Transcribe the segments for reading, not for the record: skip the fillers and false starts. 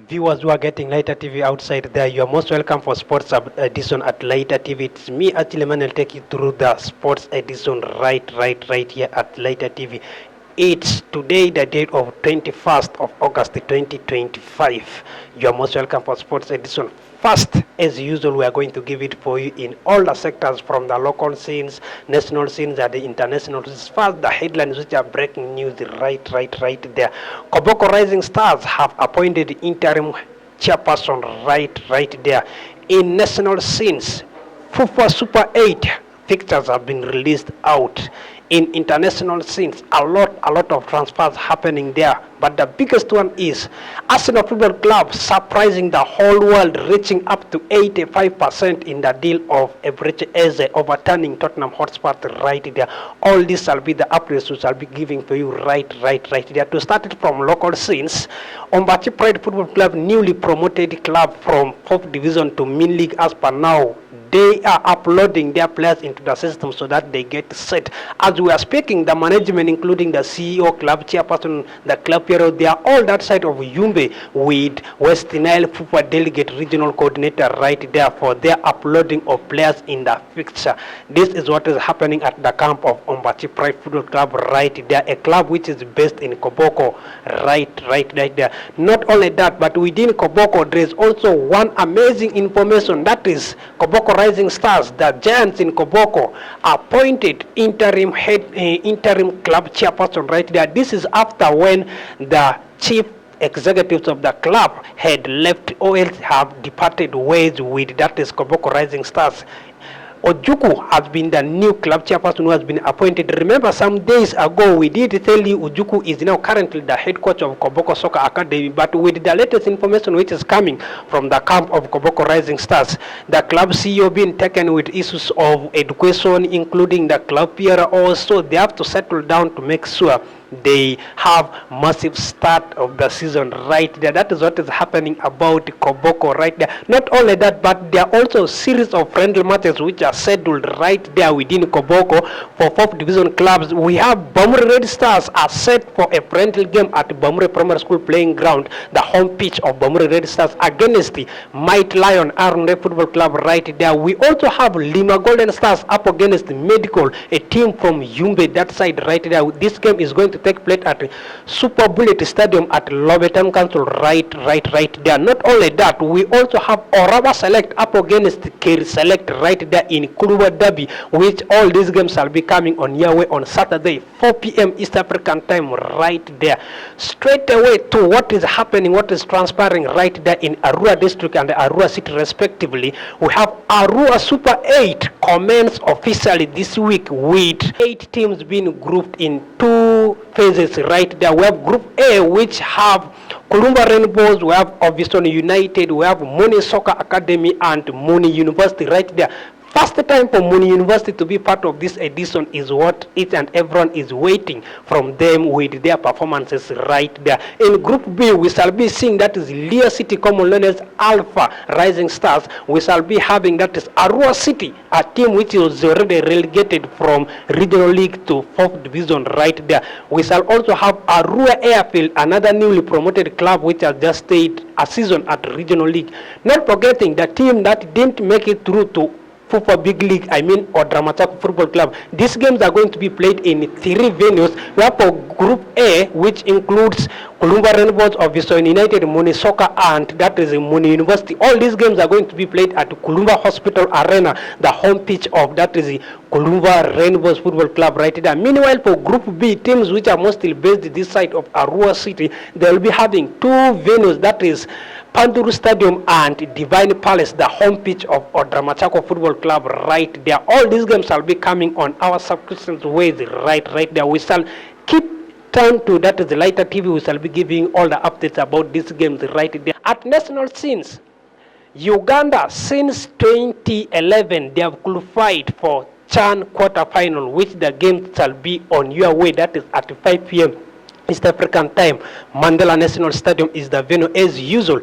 Viewers who are getting Lighter TV outside there, you are most welcome for sports edition at Lighter TV. It's me, Achileman, will take you through the sports edition right here at Lighter TV. It's today the date of 21st of August 2025. You are most welcome for sports edition. First, as usual, we are going to give it for you in all the sectors, from the local scenes, national scenes, and the international scenes. First, the headlines which are breaking news right there. Koboko Rising Stars have appointed interim chairperson right there. In national scenes, FIFA Super 8 fixtures have been released out. In international scenes, a lot of transfers happening there, but the biggest one is Arsenal Football Club surprising the whole world, reaching up to 85% in the deal of Eberechi Eze, overturning Tottenham Hotspur right there. All this shall be the updates which I'll be giving to you right there. To start it from local scenes, Ombachi Pride Football Club, newly promoted club from 4th division to Min League as per now. They are uploading their players into the system so that they get set. As we are speaking, the management, including the CEO, club chairperson, the club bureau, they are all that side of Yumbe with West Nile Football Delegate Regional Coordinator right there for their uploading of players in the fixture. This is what is happening at the camp of Ombachi Pride Football Club right there, a club which is based in Koboko right there. Not only that, but within Koboko, there is also one amazing information, that is Koboko Rising Stars, the giants in Koboko, appointed interim club chairperson right there. This is after when the chief executives of the club had left or else have departed ways with, that is Koboko Rising Stars. Ojuku has been the new club chairperson who has been appointed. Remember, some days ago we did tell you Ojuku is now currently the head coach of Koboko Soccer Academy, but with the latest information which is coming from the camp of Koboko Rising Stars, the club CEO being taken with issues of education, including the club PR also, they have to settle down to make sure they have massive start of the season right there. That is what is happening about Koboko right there. Not only that, but there are also a series of friendly matches which are scheduled right there within Koboko for 4th division clubs. We have Bamure Red Stars are set for a friendly game at Bamure Primary School playing ground, the home pitch of Bamure Red Stars, against the Might Lion Arunde Football Club right there. We also have Lima Golden Stars up against Medical, a team from Yumbe, that side right there. This game is going to take place at Super Bullet Stadium at Lobetan Council right there. Not only that, we also have Oraba Select up against Keri Select right there in Kuluwa Derby, which all these games shall be coming on your way on Saturday 4 p.m. East African time right there. Straight away to what is happening, what is transpiring right there in Arua District and Arua City respectively. We have Arua Super 8 commence officially this week with 8 teams being grouped in 2 phases right there. We have Group A, which have Kolumba Rainbows, we have Ovison United, we have Muni Soccer Academy and Muni University right there. First time for Muni University to be part of this edition is what each and everyone is waiting from them with their performances right there. In Group B, we shall be seeing that is Lear City, common known as Alpha Rising Stars. We shall be having that is Arua City, a team which was already relegated from Regional League to 4th division right there. We shall also have Arua Airfield, another newly promoted club which has just stayed a season at Regional League. Not forgetting the team that didn't make it through to Football Big League, or Dramatako Football Club. These games are going to be played in 3 venues. We have for Group A, which includes Kolumba Rainbows, Ovison United, Muni Soccer, and that is Muni University. All these games are going to be played at Kolumba Hospital Arena, the home pitch of that is Kolumba Rainbows Football Club right there. Meanwhile, for Group B, teams which are mostly based this side of Arua City, they will be having 2 venues, that is Panduru Stadium and Divine Palace, the home pitch of Odramachako Football Club right there. All these games shall be coming on our subscriptions ways right there. We shall keep time to that is the Lighter TV. We shall be giving all the updates about these games right there. At national scenes, Uganda since 2011 they have qualified for CHAN quarterfinal, which the game shall be on your way, that is at 5 p.m. East African time. Mandela National Stadium is the venue as usual.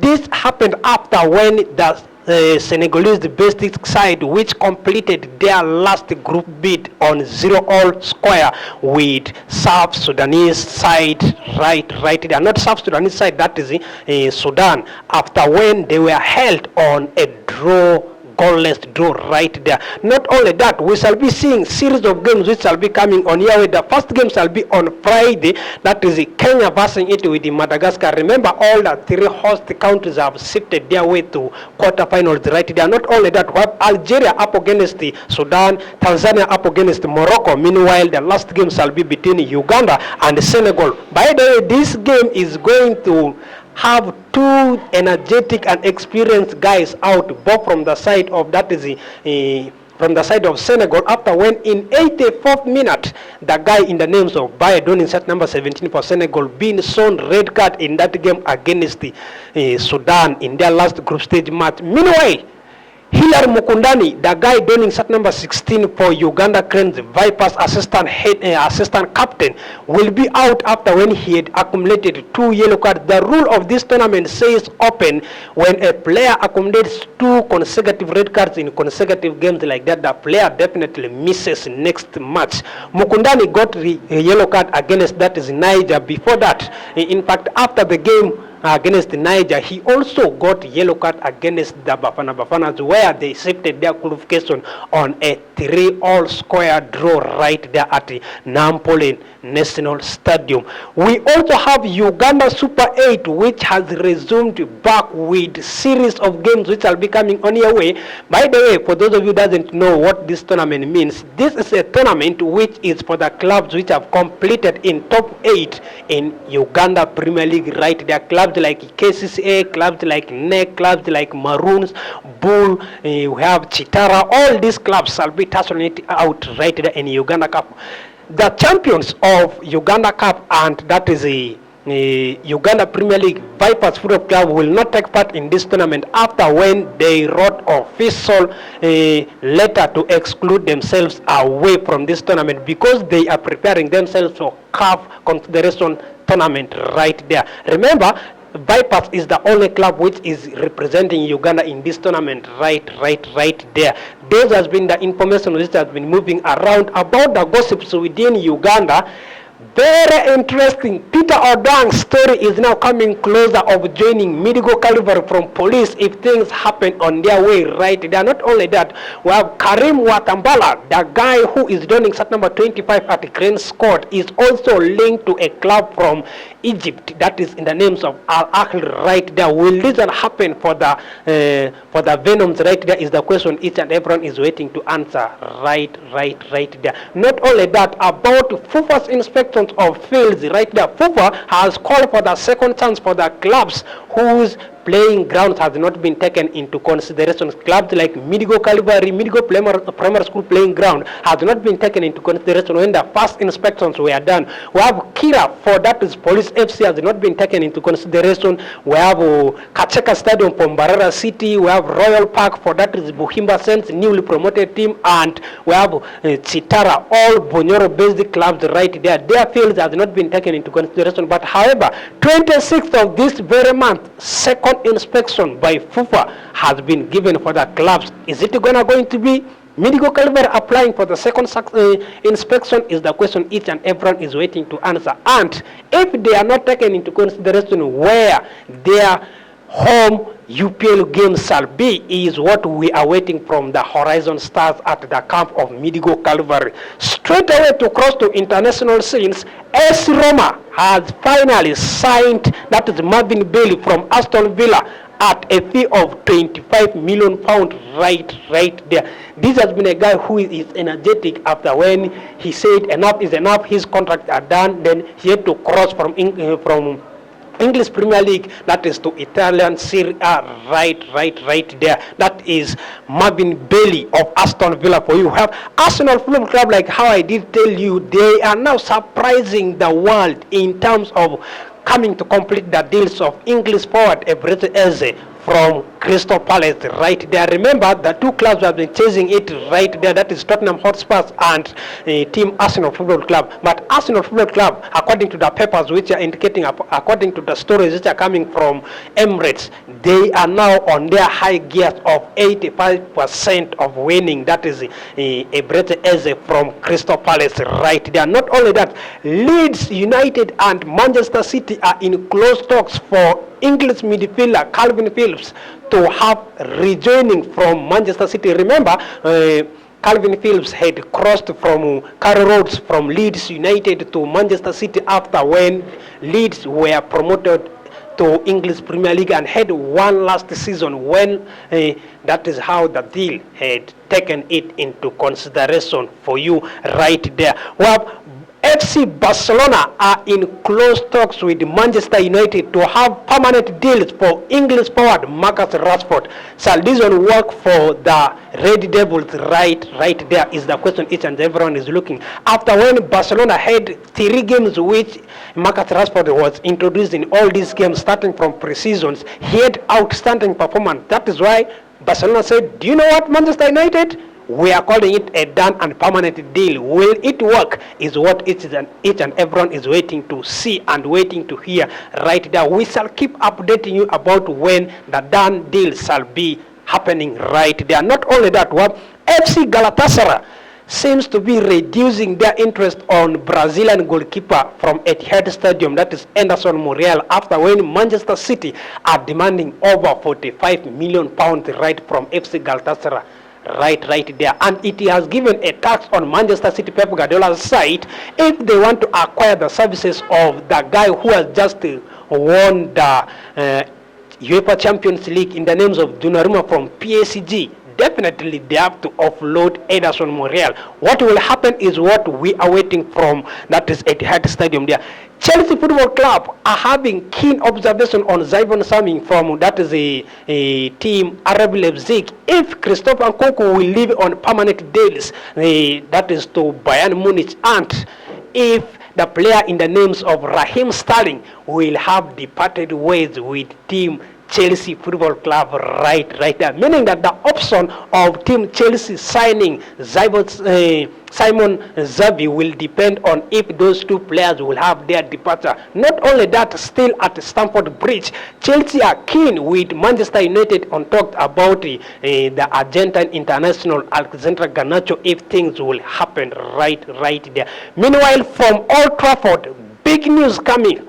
This happened after when the Senegalese basic side which completed their last group bid on 0-all square with South Sudanese side right there. Not South Sudanese side, that is Sudan, after when they were held on a goalless draw right there. Not only that, we shall be seeing series of games which shall be coming on here. The first game shall be on Friday, that is Kenya versus it with Madagascar. Remember, all the three host countries have shifted their way to quarterfinals right there. Not only that, we have Algeria up against the Sudan, Tanzania up against Morocco. Meanwhile, the last game shall be between Uganda and Senegal. By the way, this game is going to have two energetic and experienced guys out, both from the side of from the side of Senegal, after when in 84th minute the guy in the names of Baye donning set number 17 for Senegal being shown red card in that game against the Sudan in their last group stage match. Meanwhile, Hilary Mukundani, the guy donning set number 16 for Uganda Cranes Vipers assistant captain, will be out after when he had accumulated 2 yellow cards. The rule of this tournament says open when a player accumulates 2 consecutive red cards in consecutive games like that, the player definitely misses next match. Mukundani got a yellow card against that is Niger. Before that, in fact, after the game against Niger, he also got yellow card against the Bafanas, where they shifted their qualification on a 3-all square draw right there at the Nampoli National Stadium. We also have Uganda Super 8, which has resumed back with series of games which are becoming on your way. By the way, for those of you who doesn't know what this tournament means, this is a tournament which is for the clubs which have completed in top 8 in Uganda Premier League right there. Clubs like KCCA, clubs like NEC, clubs like Maroons, Bull, we have Chitara. All these clubs shall be tussling it out right there in Uganda Cup. The champions of Uganda Cup, and that is a Uganda Premier League Vipers Football Club, will not take part in this tournament after when they wrote official letter to exclude themselves away from this tournament because they are preparing themselves for CAF Confederation tournament right there. Remember, Vipers is the only club which is representing Uganda in this tournament right there. This has been the information which has been moving around about the gossips within Uganda. Very interesting. Peter Odang's story is now coming closer of joining Midigo Calvary from police if things happen on their way right there. Not only that, we have Karim Watambala, the guy who is donning set number 25 at Grand Scott, is also linked to a club from Egypt that is in the names of Al Ahly right there. Will this happen for the Venoms right there is the question each and everyone is waiting to answer right there. Not only that, about FUFA's inspections of fields right there, FUFA has called for the second chance for the clubs whose playing grounds has not been taken into consideration. Clubs like Midigo Calvary, Midigo Primary School playing ground has not been taken into consideration when the first inspections were done. We have Kira, for that is Police FC, has not been taken into consideration. We have Kacheka Stadium from Mbarara City. We have Royal Park, for that is Buhimba Saints, newly promoted team. And we have Chitara, all Bonyoro based clubs right there. Their fields has not been taken into consideration. But however, 26th of this very month, second inspection by FUFA has been given for the clubs. Is it going to be Midigo Calvary applying for the second inspection is the question each and everyone is waiting to answer. And if they are not taken into consideration where their home UPL games shall be is what we are waiting from the Horizon Stars at the camp of Midigo Calvary. Straight away to cross to international scenes, AS Roma has finally signed, that is Marvin Bailey from Aston Villa, at a fee of £25 million right there. This has been a guy who is energetic after when he said enough is enough, his contract are done, then he had to cross from English Premier League, that is to Italian Serie A right there. That is Marvin Bailey of Aston Villa for you. Have Arsenal Football Club, like how I did tell you, they are now surprising the world in terms of coming to complete the deals of English forward Eberechi Eze from Crystal Palace right there. Remember, the two clubs have been chasing it right there, that is Tottenham Hotspur and Team Arsenal Football Club. But Arsenal Football Club, according to the papers which are indicating, according to the stories which are coming from Emirates, they are now on their high gears of 85% of winning. That is a Brete Eze from Crystal Palace right there. Not only that, Leeds United and Manchester City are in close talks for English midfielder Calvin Phillips to have rejoining from Manchester City. Remember, Calvin Phillips had crossed from Carrow Roads from Leeds United to Manchester City after when Leeds were promoted to English Premier League and had one last season when that is how the deal had taken it into consideration for you right there. Well, FC Barcelona are in close talks with Manchester United to have permanent deals for English forward Marcus Rashford. Shall this one work for the Red Devils? Right there is the question each and everyone is looking. After when Barcelona had 3 games which Marcus Rashford was introduced in all these games starting from pre-seasons, he had outstanding performance. That is why Barcelona said, do you know what, Manchester United? We are calling it a done and permanent deal. Will it work? Is what each and everyone is waiting to see and waiting to hear right there. We shall keep updating you about when the done deal shall be happening right there. Not only that, FC Galatasaray seems to be reducing their interest on Brazilian goalkeeper from Etihad Stadium, that is Anderson Muriel, after when Manchester City are demanding over £45 million right from FC Galatasaray. Right there, and it has given a tax on Manchester City Pep Guardiola's side if they want to acquire the services of the guy who has just won the UEFA Champions League in the names of Donnarumma from PSG. Definitely they have to offload Ederson Muriel. What will happen is what we are waiting from, that is Etihad Stadium there. Chelsea Football Club are having keen observation on Zyvon Saming from, that is a team RB Leipzig. If Christopher Nkunku will leave on permanent deals, that is to Bayern Munich, and if the player in the names of Raheem Sterling will have departed ways with team Chelsea Football Club right there, meaning that the option of team Chelsea signing Simon Xavi will depend on if those 2 players will have their departure. Not only that, still at Stamford Bridge, Chelsea are keen with Manchester United on talk about the Argentine international Alexander Garnacho if things will happen right there. Meanwhile, from Old Trafford, big news coming.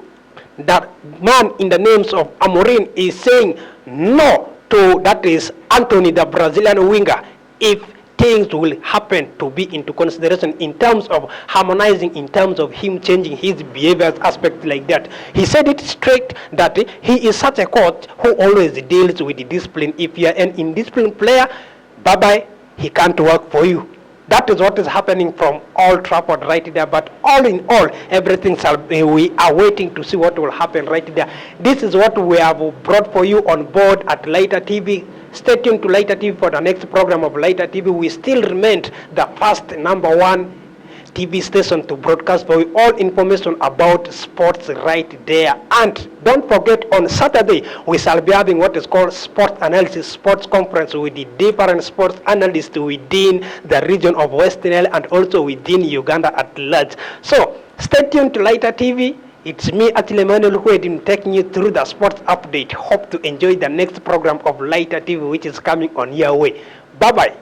That man in the names of Amorim is saying no to, that is Anthony, the Brazilian winger, if things will happen to be into consideration in terms of harmonizing, in terms of him changing his behaviors aspect like that. He said it straight that he is such a coach who always deals with the discipline. If you are an indisciplined player, bye-bye, he can't work for you. That is what is happening from Old Trafford right there. But all in all, everything we are waiting to see what will happen right there. This is what we have brought for you on board at Lighter TV. Stay tuned to Lighter TV for the next program of Lighter TV. We still remain the first #1 TV station to broadcast for you all information about sports right there. And don't forget, on Saturday we shall be having what is called sports analysis, sports conference with the different sports analysts within the region of Western Nile and also within Uganda at large. So stay tuned to Lighter TV. It's me, Attila Emmanuel, who is taking you through the sports update. Hope to enjoy the next program of Lighter TV, which is coming on your way. Bye bye.